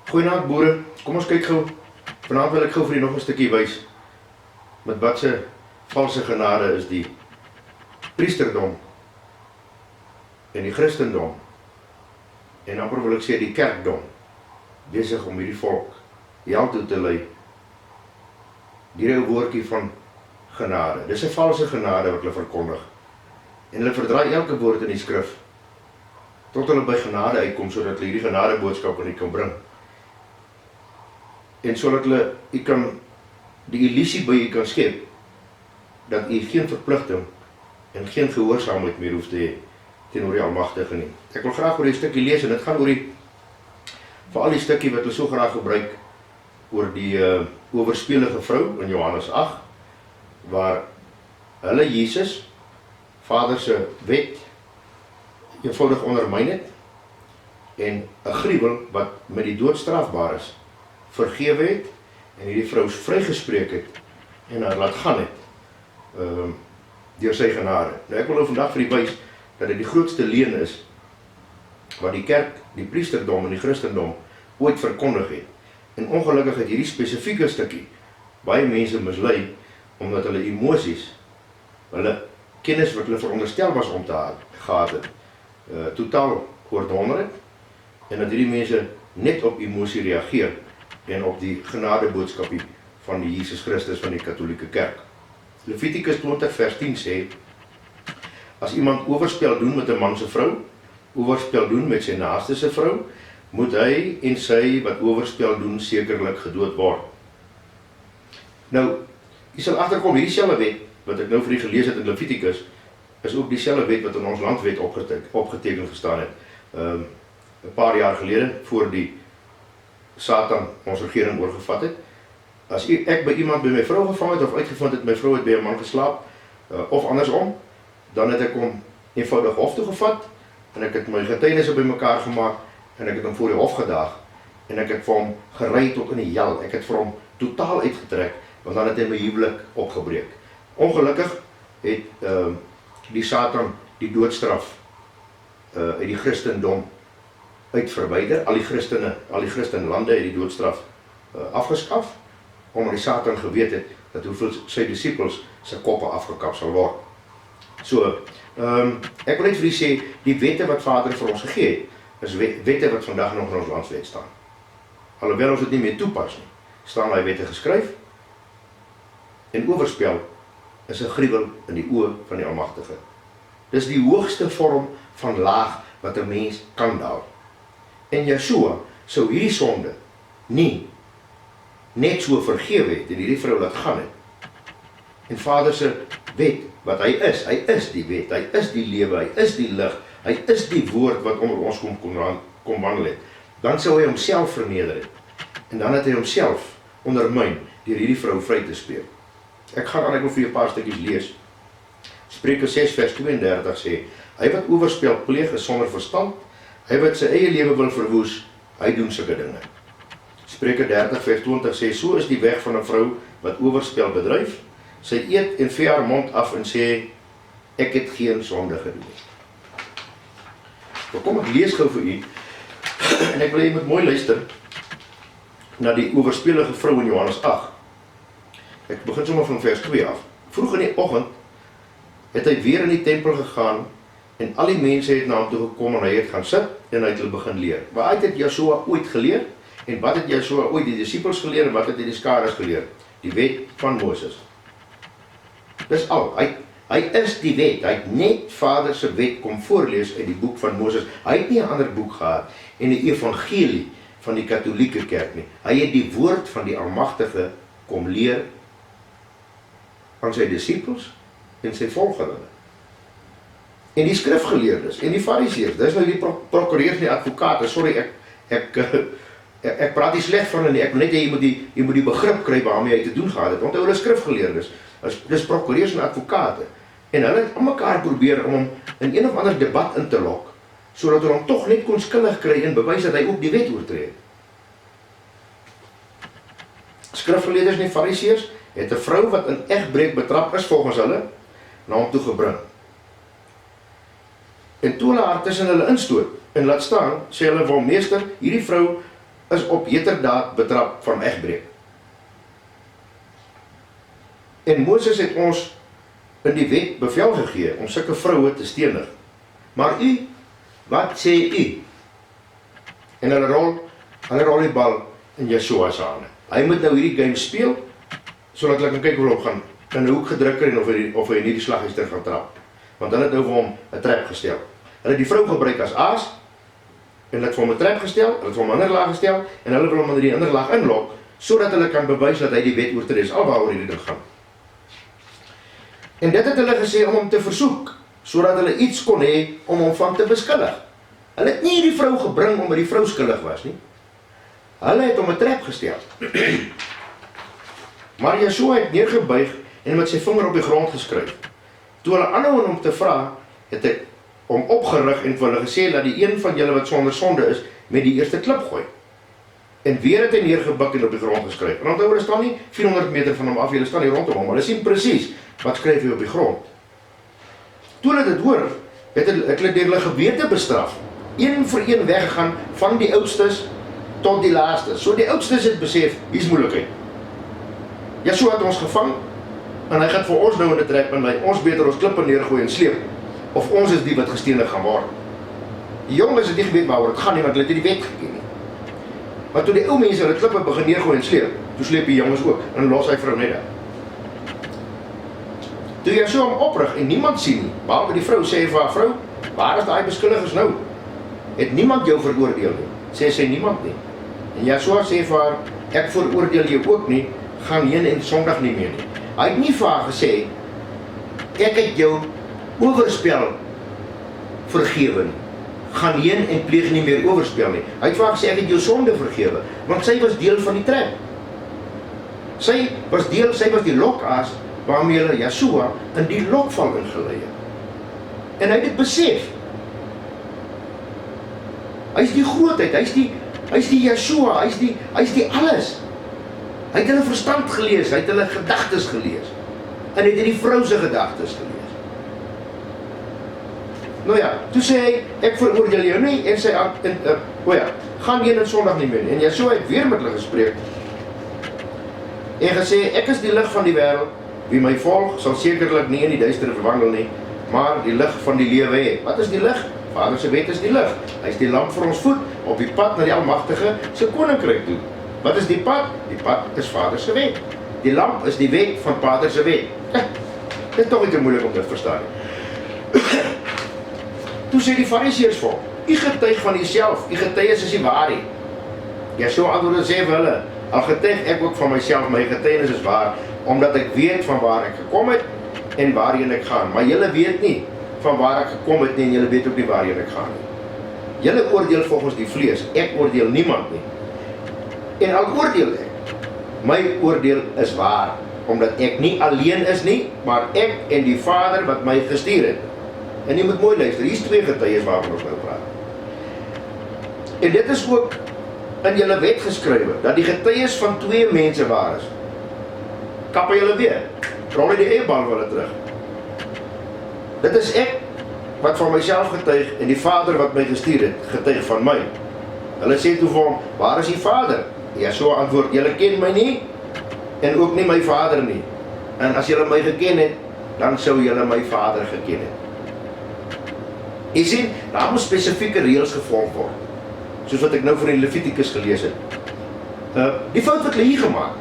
Goeienaand boere, kom ons kyk gou. Vanaand wil ek gou vir julle nog 'n stukkie wys met wat se valse genade is die priesterdom en die Christendom en amper wil ek sê die kerkdom besig om hierdie volk hel toe te lei. Hierdie woordjie van genade. Dis 'n valse genade wat hulle verkondig. En hulle verdraai elke woord in die skrif tot hulle by genade uitkom sodat hulle hierdie genade boodskap aan u kan bring. En sodat hulle u kan die illusie by u kan skep dat u geen verpligting en geen gehoorsaamheid meer hoef te hê teenoor die Almagtige nie. Ek wil graag oor die stukkie lees en dit gaan oor die veral die stukkie wat hulle so graag gebruik oor die owerspelige vrou in Johannes 8 waar hulle Jesus Vader se wet eenvoudig ondermyn het en 'n gruwel wat met die dood strafbaar is vergewe het en hierdie vrou vrygespreek het en haar laat gaan het deur sy genade. Nou ek wil nou vandag vir u wys dat dit die grootste leuen is wat die kerk, die priesterdom en die Christendom ooit verkondig het. En ongelukkig het hierdie spesifieke stukkie baie mense mislei omdat hulle emosies, hulle kennis wat hulle veronderstel was om te gehad het, totaal oordonder het en dat hierdie mense net op emosie reageer en op die genadeboodskapie van die Jesus Christus van die Katolieke Kerk. Levitikus 20 vers 10 sê, as iemand oorspel doen met 'n man se vrou, oorspel doen met sy naaste se vrou, moet hy en sy wat oorspel doen sekerlik gedood word. Nou, jy sal agterkom, hierdie selfde wet wat ek nou vir u gelees het in Levitikus, is ook dieselfde wet wat in ons landwet opgeteken gestaan het. 'n paar jaar gelede, voor die Satan ons regering oorgevat het. As ek by iemand by my vrou gevang het, of uitgevind het, my vrou het by 'n man geslaap, of andersom, dan het ek hom eenvoudig hof toe gevat, en ek het my getuienisse by mekaar gemaak, en ek het hom voor die hof gedaag, en ek het vir hom gery tot in die hel, ek het vir hom totaal uitgetrek, want dan het hy my huwelik opgebreek. Ongelukkig het die Satan die doodstraf uit die Christendom uitverwyder, al die Christenlande het die doodstraf afgeskaf, omdat die Satan geweet het, dat hoeveel sy disippels sy koppe afgekap sal word. So, ek wil net vir u sê, die wette wat Vader vir ons gegee het, is wette wat vandag nog in ons landswet staan. Alhoewel ons dit nie meer toepas nie, staan daai wette geskryf, en oorspel is 'n gruwel in die oë van die Almagtige. Dis die hoogste vorm van laag wat 'n mens kan daal. En Yeshua sou hierdie sonde nie net so vergewe het en hierdie vrou laat gaan het. En Vader se wet, wat hy is die wet, hy is die lewe, hy is die lig, hy is die woord wat onder ons kom wandel het. Dan sou hy homself verneder het. En dan het hy homself ondermyn deur hierdie vrou vry te speel. Ek gaan aan, ek wil vir julle 'n paar stukkies lees. Spreuke 6 vers 32 sê, hy wat oorspel pleeg is sonder verstand, hy wat sy eie lewe wil verwoes, hy doen sulke dinge. Spreuke 30 vers 20 sê, so is die weg van 'n vrou wat oorspel bedryf, sy eet en vee haar mond af en sê, ek het geen sonde gedoen nie. Maar kom ek lees gou vir u, en ek wil jy moet mooi luister, na die owerspelige vrou in Johannes 8. Ek begin sommer van vers 2 af. Vroeg in die oggend het hy weer in die tempel gegaan en al die mense het na hom toe gekom en hy het gaan sit en hy het hulle begin leer. Waar het Yeshua ooit geleer? En wat het Yeshua ooit die disippels geleer en wat het die skares geleer? Die wet van Moses. Dis al. Hy is die wet. Hy het net Vader se wet kom voorlees uit die boek van Moses. Hy het nie 'n ander boek gehad en die evangelie van die Katolieke Kerk nie. Hy het die woord van die Almagtige kom leer aan sy disippels en sy volgelinge. En die skrifgeleerdes en die fariseërs, dis nou die prokureurs en die advokate, sorry, ek praat nie sleg van hulle nie, ek wil net hê jy moet die begrip kry waarmee hy te doen gehad het, want hulle skrifgeleerdes, dis prokureurs en advokate, en hulle het aan mekaar probeer om hom in een of ander debat in te lok, sodat hulle hom tog net kon skuldig kry en bewys dat hy ook die wet oortree het. Skrifgeleerdes en die fariseërs het 'n vrou wat in egbreek betrap is volgens hulle, na hom toe gebring. En toe hulle haar tussen hulle instoot en laat staan, sê hulle, wel meester, hierdie vrou is op heterdaad betrap van egbreek. En Moses het ons in die wet bevel gegee om sulke vroue te stenig. Maar u, wat sê u? En hulle rol die bal in Yeshua se hande. Hy moet nou hierdie game speel, sodat hulle kan kyk hoe hom gaan in 'n hoek gedruk en of hy nie die slaghuister gaan trap. Want hulle het nou vir hom 'n trap gestel. Hulle het die vrou gebruik as aas, en hulle het vir hom 'n trap gestel, hulle het vir hom 'n innerlaag gestel, en hulle wil hom in die innerlaag inlok, sodat hulle kan bewys dat hy die wet oortree, alwaaroor hierdie ding gaan. En dit het hulle gesê om hom te versoek, sodat hulle iets kon hê om hom van te beskuldig. Hulle het nie die vrou gebring omdat die vrou skuldig was nie. Hulle het hom 'n trap gestel. Maar Yeshua het neergebuig en met sy vinger op die grond geskryf. Toe hulle aanhou om te vra, het hy hom opgerig en vir hulle gesê, dat die een van julle wat sonder sonde is, met die eerste klip gooi. En weer het hy neergebuk en op die grond geskryf. En onthou, hulle staan nie 400 meter van hom af, hulle staan nie rondom hom, hulle sien presies wat skryf hy op die grond. Toe hulle dit hoor, het hulle deur hulle gewete bestraf, een vir een weggegaan van die oudstes tot die laaste. So die oudstes het besef, hier's moeilikheid. Yeshua het ons gevang, en hy gaan vir ons nou in die trap inlei, ons beter ons klippe neergooi en sleep, of ons is die wat gestenig gaan word. Die jonges het nie geweet waaroor het gaan nie, want hulle het nie die wet geken nie. Maar toe die ou mense hulle klippe begin neergooi en sleep, toe sleep die jonges ook, en los hy vrou net daar. Toe Yeshua hom oprig en niemand sien nie, behalwe die vrou, sê vir haar vrou, waar is daai beskuldiges nou? Het niemand jou veroordeel nie? Sê sy niemand nie. En Yeshua sê vir haar, ek veroordeel jou ook nie, gaan heen en sondig nie meer nie. Hy het nie vir haar gesê, ek het jou oorspel vergewe nie. Gaan heen en pleeg nie meer oorspel nie. Hy het vir haar gesê, ek het jou sonde vergewe, want sy was deel van die trap. Sy was die lokaas waarmee hulle Yeshua in die lokval ingelei het. En hy het dit besef. Hy is die grootheid, hy is die Yeshua, hy is die alles. Hy het hulle verstand gelees, hy het hulle gedagtes gelees. En hy het die vrou se gedagtes gelees. Nou ja, toe sê hy, ek veroordeel jou nie, en sy, gaan heen en sondig nie meer nie. En Yeshua het weer met hulle gespreek, en gesê, ek is die lig van die wêreld, wie my volg, sal sekerlik nie in die duister verwandel nie, maar die lig van die lewe hê. Wat is die lig? Vader se wet is die lig. Hy is die lamp vir ons voet, op die pad na die Almagtige se koninkryk toe. Wat is die pad? Die pad is Vader se wet. Die lamp is die wet van Vader se wet. Dit is toch nie te moeilik om dit te verstaan. Toe sê die Fariseërs vir hom, u getuig van uself, u getuies is die waarheid. Yeshua antwoord en sê vir hulle, al getuig ek ook van myself, my getuienis is waar, omdat ek weet van waar ek gekom het en waarheen ek gaan. Maar julle weet nie van waar ek gekom het nie, en julle weet ook nie waarheen ek gaan nie. Julle oordeel volgens die vlees, ek oordeel niemand nie. En al oordeel ek, my oordeel is waar, omdat ek nie alleen is nie, maar ek en die Vader wat my gestuur het. En jy moet mooi luister, hier is twee getuies waarvan ons nou praat. En dit is ook in julle wet geskrywe, dat die getuies van twee mense waar is. Kap julle weer, rol die eebal hulle terug. Dit is ek, wat van myself getuig, en die Vader wat my gestuur het, getuig van my. Hulle sê toe vir hom, waar is die Vader? Yeshua antwoord, julle ken my nie, en ook nie my Vader nie. En as julle my geken het, dan sou julle my Vader geken het. Jy sien, daar moet spesifieke reëls gevorm word, soos wat ek nou vir die Levitikus gelees het. Die fout wat hulle hier gemaak,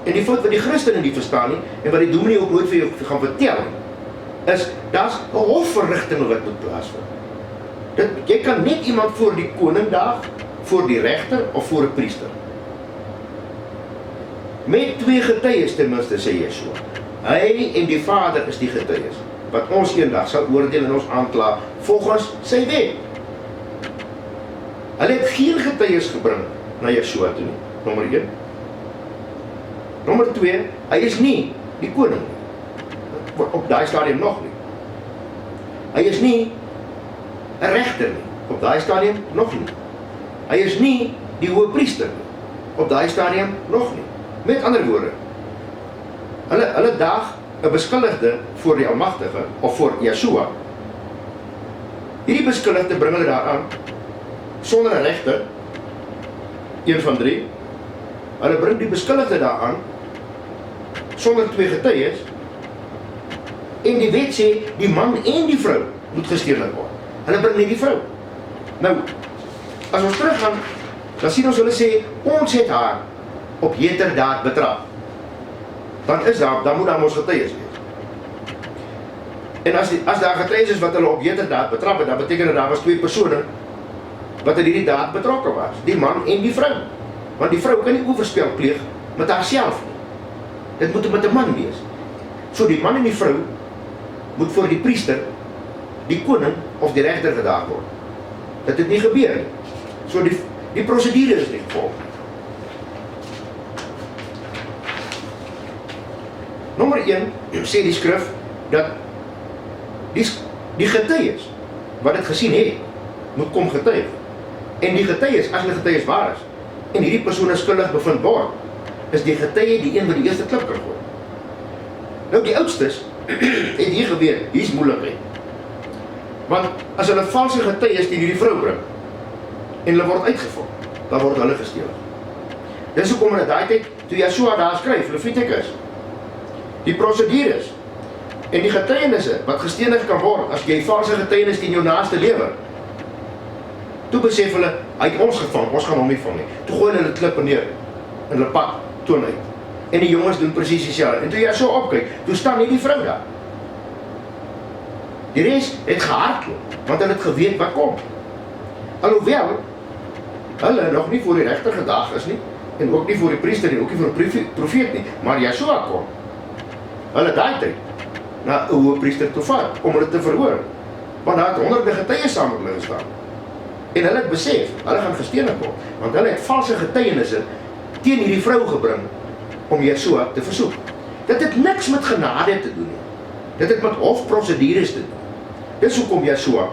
en die fout wat die Christene nie verstaan nie, en wat die dominee ook nooit vir jou gaan vertel, is, daar's 'n hofverrigting wat moet plaasvind. Jy kan net iemand voor die koning daag, voor die regter of voor 'n priester. Met twee getuies ten minste, sê Yeshua. Hy en die Vader is die getuies, wat ons eendag sal oordeel en ons aankla volgens sy wet. Hulle het geen getuies gebring na Yeshua toe nie, nommer 1. Nommer 2, hy is nie die koning nie. Op daai stadium nog nie. Hy is nie 'n regter nie. Op daai stadium nog nie. Hy is nie die hoëpriester nie. Op daai stadium nog nie. Met ander woorde, hulle daag 'n beskuldigde voor die Almagtige of voor Yeshua. Hierdie beskuldigde bring hulle daaraan sonder 'n regter, een van 3, hulle bring die beskuldigde daaraan, sonder 2 getuies, en die wet sê, die man en die vrou moet gestenig word. Hulle bring nie die vrou. Nou, as ons teruggaan, dan sien ons hulle sê, ons het haar op heterdaad betrap. Dan moet daar ons getuies wees. En as daar getuies is wat hulle op heterdaad betrap het, dan beteken dat daar was 2 persone wat in hierdie daad betrokke was, die man en die vrou. Want die vrou kan nie oorspel pleeg met haarself nie. Dit moet met 'n man wees. So die man en die vrou moet voor die priester, die koning of die regter gedaag word. Dat het nie gebeur nie. So die prosedure is nie gevolg. Nommer 1 sê die skrif dat die getuies wat dit gesien het, moet kom getuig. En die getuies, as die getuies waar is, en hierdie persoon skuldig bevind word, is die getuie die een wat die eerste klip kan gooi. Nou die oudstes het hier geweet, hier is moeilikheid. Want as hulle valse getuies teen hierdie vrou bring, en hulle word uitgevolg, dan word hulle gesteel. Dis hoekom in daai tyd, toe Joshua daar skryf, Levitikus, die prosedures en die getuienisse wat gestenig kan word as jy valse getuienis teen jou naaste lewer. Toe besef hulle, hy het ons gevang, ons gaan hom nie vang nie. Toe gooi hulle klippe neer in hulle pad toon uit. En die jongens doen presies dieselfde. En toe jy so opkyk, toe staan nie die vrou daar. Die res het gehardloop, want hulle het geweet wat kom. Alhoewel hulle nog nie voor die regter gedaag is nie, en ook nie voor die priester nie, ook nie voor die profeet nie, maar Joshua kom. Hulle daai tyd na 'n hoë priester toe vat, om hulle te verhoor. Want daar het honderde getuies saam met hulle gestaan. En hulle het besef, hulle gaan gestenig word, want hulle het valse getuienisse teen hierdie vrou gebring, om Joshua te versoek. Dit het niks met genade te doen nie. Dit het met hofprosedures te doen. Dis hoekom Joshua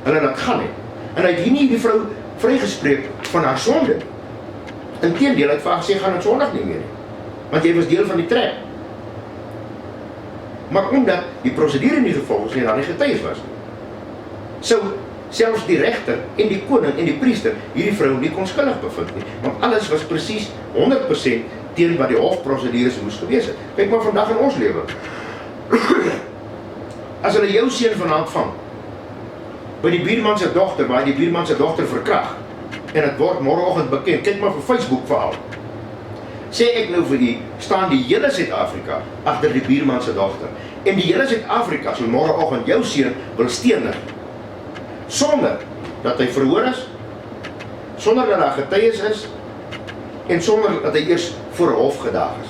hulle laat gaan het. En hy het hier nie die vrou vrygespreek van haar sonde. Inteendeel, hy het vir haar gesê, gaan het sondig nie meer nie. Want jy was deel van die trek. Maar omdat die prosedure nie gevolg is nie, en daar nie getuies was nie, sou selfs die regter en die koning en die priester hierdie vrou nie kon skuldig bevind nie, want alles was presies 100% teen wat die hofprosedures moes gewees het. Kyk maar vandag in ons lewe. As hulle jou seun vanaand vang, by die buurman se dogter, waar die buurman se dogter verkrag, en het word môreoggend bekend, kyk maar vir Facebook verhaal, sê ek nou vir u, staan die hele Suid-Afrika agter die buurman se dogter, en die hele Suid-Afrika sal môreoggend jou seun wil stenig, sonder dat hy verhoor is, sonder dat daar getuies is, en sonder dat hy eers voor 'n hof gedaag is.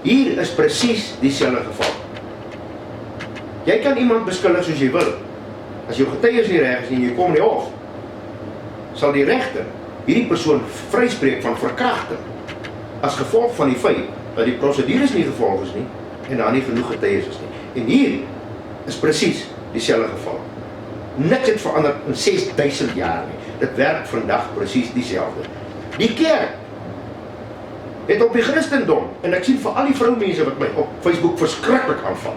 Hier is presies dieselfde geval. Jy kan iemand beskuldig soos jy wil. As jou getuies nie reg is en jy kom in die hof, sal die regter hierdie persoon vryspreek van verkrachting as gevolg van die feit dat die prosedures nie gevolg is nie en daar nie genoeg getuies is nie. En hier is presies dieselfde geval. Niks het verander in 6000 jaar nie. Dit werk vandag presies dieselfde. Die kerk het op die Christendom, en ek sien vir al die vroumense wat my op Facebook verskriklik aanval,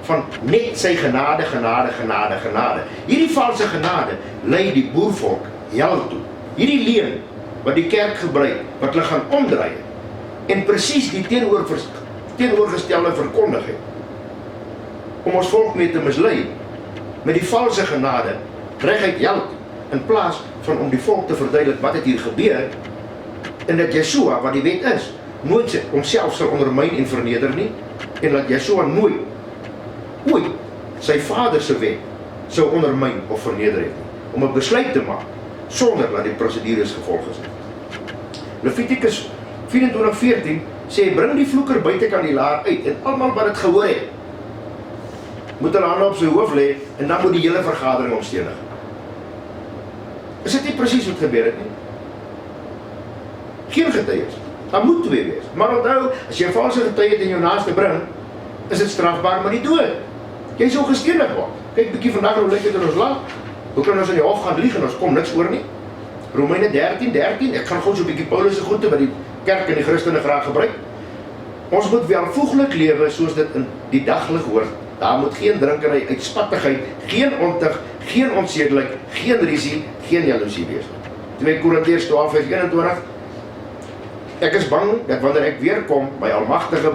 van net sy genade, genade, genade, genade. Hierdie valse genade lei die boervolk hel toe. Hierdie leuen wat die kerk gebruik, wat hulle gaan omdraai, en presies die teenoorgestelde verkondig het, om ons volk mee te mislei, met die valse genade, reguit hel toe, in plaas van om die volk te verduidelik wat het hier gebeur, en dat Joshua, wat die wet is, nooit homself sal ondermyn en verneder nie, en dat Joshua nooit sy vader se wet sou ondermyn of verneder het nie, om 'n besluit te maak, sonder dat die prosedures gevolg is nie. Levitikus 24:14 sê, bring die vloeker buitekant die laar uit, en almal wat dit gehoor het, moet hulle hande op sy hoof lê, en dan moet die hele vergadering hom stenig. Is dit nie presies wat gebeur het nie? Geen getuies. Daar moet 2 wees. Maar onthou, as jy 'n valse getuie in jou naaste bring, is dit strafbaar met die dood. Jy sou gestenig word. Kyk bietjie vandag hoe lyk dit in ons land. Hoe kan ons in die hof gaan lieg en ons kom niks oor nie? Romeine 13:13. Ek gaan gou so 'n bietjie Paulus se goede wat die kerk en die Christene graag gebruik. Ons moet welvoeglik lewe soos dit in die daglig hoort. Daar moet geen drinkery, uitspattigheid, geen ontug, geen onsedelik, geen rusie, geen jaloesie wees. 2 Korintiërs 12 vers 21. Ek is bang dat wanneer ek weer kom, my Almagtige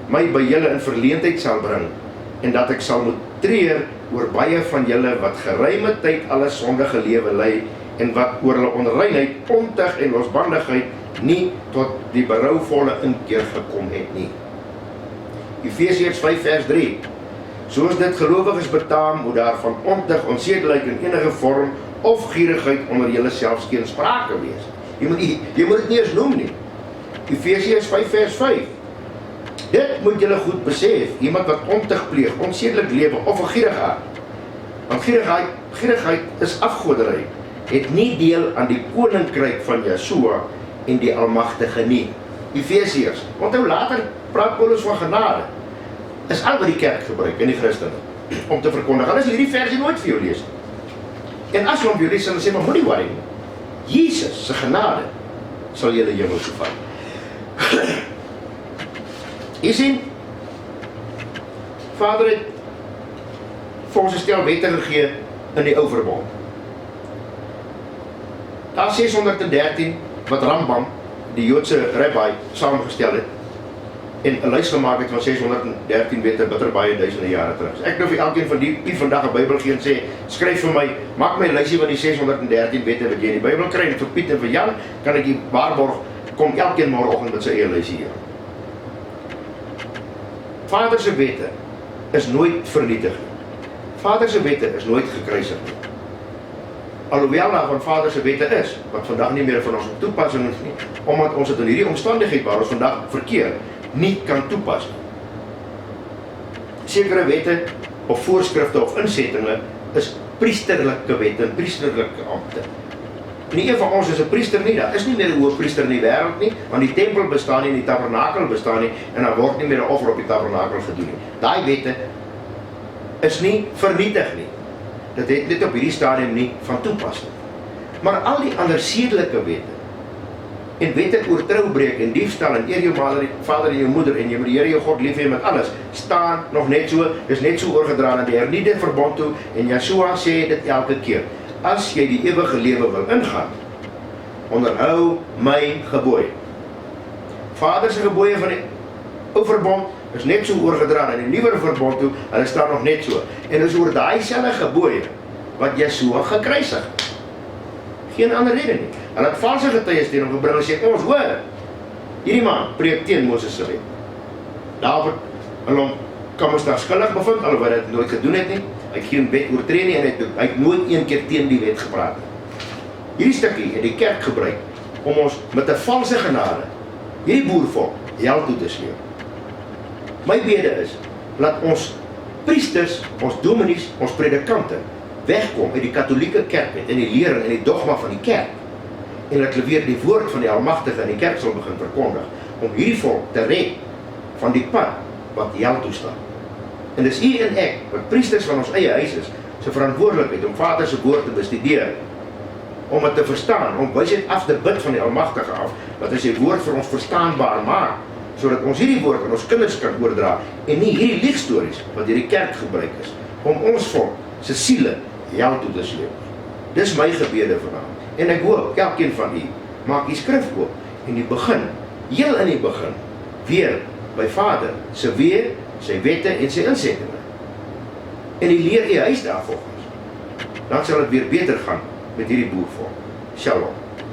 my by julle in verleentheid sal bring, en dat ek sal moet treur oor baie van julle wat geruime tyd alle sondige lewe lei, en wat oor hulle onreinheid, ontuig en losbandigheid nie tot die berouvolle inkeer gekom het nie. Efesiërs 5 vers 3. Soos dit gelowiges betaam, moet daar van ontuig, onsedelikheid in enige vorm of gierigheid onder julle selfs geen sprake wees. Jy moet dit nie eens noem nie. Efesiërs 5 vers 5. Dit moet julle goed besef, iemand wat ontuig pleeg, onsedelik lewe of 'n gierigheid. Want gierigheid is afgoderry, het nie deel aan die koninkryk van Yeshua en die Almagtige nie. Efesiërs, onthou later praat Paulus van genade. Is al wat die kerk gebruik in die Christene om te verkondig. Hulle sal hierdie versie nooit vir jou lees nie. En as jy hom vir jou lees, sal hulle sê, maar moenie worry nie. Jesus se genade sal julle hemel toe vat. Jy sien, Vader het vir ons 'n stel wette gegee in die ou verbond. Daar 613 wat Rambam, die Joodse rabbi, saamgestel het en 'n lys gemaak het van 613 wette bitter baie duisende jare terug. Ek nou vir elkeen van die vandag 'n Bybel gee en sê, skryf vir my, maak my 'n lysie van die 613 wette wat jy in die Bybel kry, en vir Piet en vir Jan kan ek die waarborg, kom elkeen môreoggend met sy eie lysie hier. Vader se wette is nooit vernietig nie. Vader se wette is nooit gekruisig nie. Alhoewel daar van Vader se wette is, wat vandag nie meer van ons op toepassing is nie, omdat ons dit in hierdie omstandigheid waar ons vandag verkeer, nie kan toepas nie. Sekere wette of voorskrifte of insettinge is priesterlike wette en priesterlike ampte. Nie een van ons is 'n priester nie, daar is nie meer 'n hoëpriester in die wêreld nie, want die tempel bestaan nie, die tabernakel bestaan nie, en daar word nie meer 'n offer op die tabernakel gedoen nie. Daai wette is nie vernietig nie. Dit het net op hierdie stadium nie van toepassing. Maar al die ander sedelike wette, en wette oor troubreek en diefstal en eer jou vader en jou moeder en jy moet die Here jou God lief hê met alles, staan nog net so, is net so oorgedra na die hernieuwde verbond toe, en Yeshua sê dit elke keer. As jy die ewige lewe wil ingaan, onderhou my gebooie. Vader se gebooie van die ou verbond is net so oorgedra na die nuwe verbond toe, hulle staan nog net so. En is oor daai selfde gebooie wat Yeshua gekruisig. Geen ander rede nie. Hulle het valse getuies teen hom gebring en sê, ons hoor, hierdie man preek teen Moses se wet. Daarop hulle hom kan ons daar skuldig bevind, alhoewel hy dit nooit gedoen het nie. Hy het geen wet oortree nie en hy het nooit een keer teen die wet gepraat nie. Hierdie stukkie het die kerk gebruik om ons met 'n valse genade hierdie boervolk hel toe te sleep. My bede is, laat ons priesters, ons dominees, ons predikante wegkom uit die katholieke kerk en die lering en die dogma van die kerk, en dat hulle weer die woord van die Almagtige in die kerk sal begin verkondig, om hierdie volk te red van die pad wat hel toe staan. En dis u en ek, wat priesters van ons eie huis is, se verantwoordelikheid om Vader se woord te bestudeer, om het te verstaan, om wysheid af te bid van die Almagtige af, wat hy sy woord vir ons verstaanbaar maak, sodat ons hierdie woord aan ons kinders kan oordra, en nie hierdie liegstories wat hierdie kerk gebruik is, om ons volk se siele hel toe te sleep. Dis my gebede vanaand. En ek hoop, elkeen van u, maak die skrif oop, en die begin, heel in die begin, weer by Vader, se weer, sy wette en sy insettinge. En die leer die huis daarvolgens. Dan sal het weer beter gaan met hierdie boervolk. Shalom.